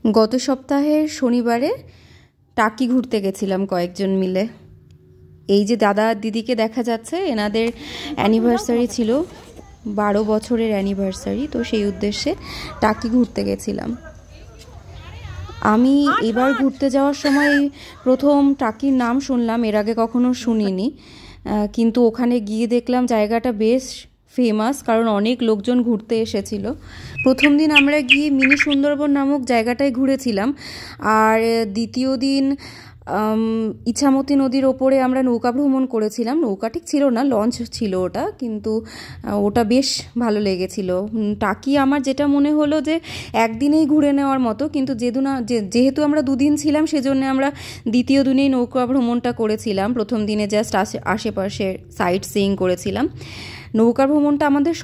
গত সপ্তাহের শনিবারে টাকি ঘুরতে গেছিলাম কয়েকজন মিলে। এই যে দাদা দিদিকে দেখা যাচ্ছে, এনাদের অ্যানিভার্সারি ছিল, 12 বছরের অ্যানিভার্সারি, তো সেই উদ্দেশ্যে টাকি ঘুরতে গেছিলাম। আমি এবার ঘুরতে যাওয়ার সময় প্রথম টাকির নাম শুনলাম, এর আগে কখনো শুনিনি, কিন্তু ওখানে গিয়ে দেখলাম জায়গাটা বেশ ফেমাস, কারণ অনেক লোকজন ঘুরতে এসেছিল। প্রথম দিন আমরা গিয়ে মিনি সুন্দরবন নামক জায়গাটায় ঘুরেছিলাম, আর দ্বিতীয় দিন ইছামতি নদীর ওপরে আমরা নৌকা ভ্রমণ করেছিলাম। নৌকা ঠিক ছিল না, লঞ্চ ছিল ওটা, কিন্তু ওটা বেশ ভালো লেগেছিল। টাকি আমার যেটা মনে হলো যে একদিনেই ঘুরে নেওয়ার মতো, কিন্তু যেহেতু আমরা দুদিন ছিলাম, সেজন্য আমরা দ্বিতীয় দিনেই নৌকা ভ্রমণটা করেছিলাম। প্রথম দিনে জাস্ট আশেপাশে সাইট সিইং করেছিলাম। নৌকা ভ্রমণটা আমাদের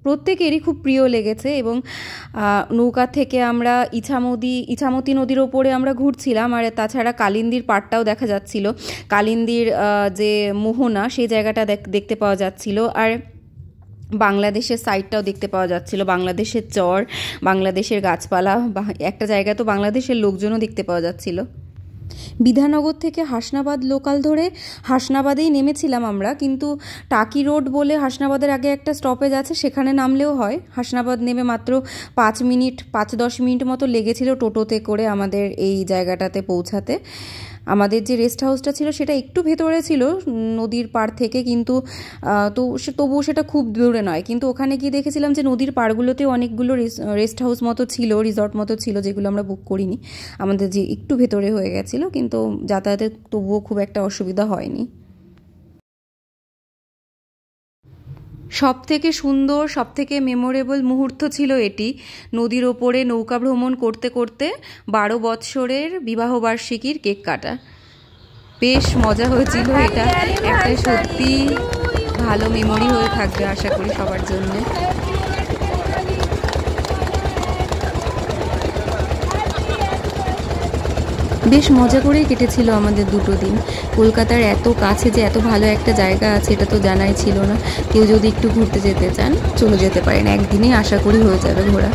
প্রত্যেকেরই খুব প্রিয় লেগেছে, এবং নৌকা থেকে আমরা ইছামতি নদীর ওপরে আমরা ঘুরছিলাম, আর তাছাড়া কালিন্দির পাড়টাও দেখা যাচ্ছিল। কালিন্দির যে মোহনা, সেই জায়গাটা দেখতে পাওয়া যাচ্ছিল, আর বাংলাদেশের সাইডটাও দেখতে পাওয়া যাচ্ছিল, বাংলাদেশের চর, বাংলাদেশের গাছপালা, একটা জায়গায় তো বাংলাদেশের লোকজনও দেখতে পাওয়া যাচ্ছিল। বিধাননগর থেকে হাসনাবাদ লোকাল ধরে হাসনাবাদেই নেমেছিলাম আমরা, কিন্তু টাকি রোড বলে হাসনাবাদের আগে একটা স্টপেজ আছে, সেখানে নামলেও হয়। হাসনাবাদ নেমে মাত্র 5-10 মিনিট মতো লেগেছিল টোটোতে করে আমাদের এই জায়গাটাতে পৌঁছাতে। আমাদের যে রেস্ট হাউসটা ছিল সেটা একটু ভেতরে ছিল নদীর পাড় থেকে, কিন্তু তবুও সেটা খুব দূরে নয়। কিন্তু ওখানে গিয়ে দেখেছিলাম যে নদীর পাড়গুলোতে অনেকগুলো রেস্ট হাউস মতো ছিল, রিসর্ট মতো ছিল, যেগুলো আমরা বুক করিনি। আমাদের যে একটু ভেতরে হয়ে গেছিলো, কিন্তু যাতায়াতে তবুও খুব একটা অসুবিধা হয়নি। সবথেকে সুন্দর, সবথেকে মেমোরেবল মুহূর্ত ছিল এটি, নদীর ওপরে নৌকা ভ্রমণ করতে করতে 12 বৎসরের বিবাহবার্ষিকীর কেক কাটা। বেশ মজা হয়েছিল, এটা একটা সত্যি ভালো মেমোরি হয়ে থাকবে আশা করি সবার জন্য। বেশ মজা করেই কেটেছিল আমাদের দুটো দিন। কলকাতার এত কাছে যে এত ভালো একটা জায়গা আছে, এটা তো জানাই ছিল না। কেউ যদি একটু ঘুরতে যেতে চান, চলে যেতে পারেন, একদিনেই আশা করি হয়ে যাবে ঘোরা।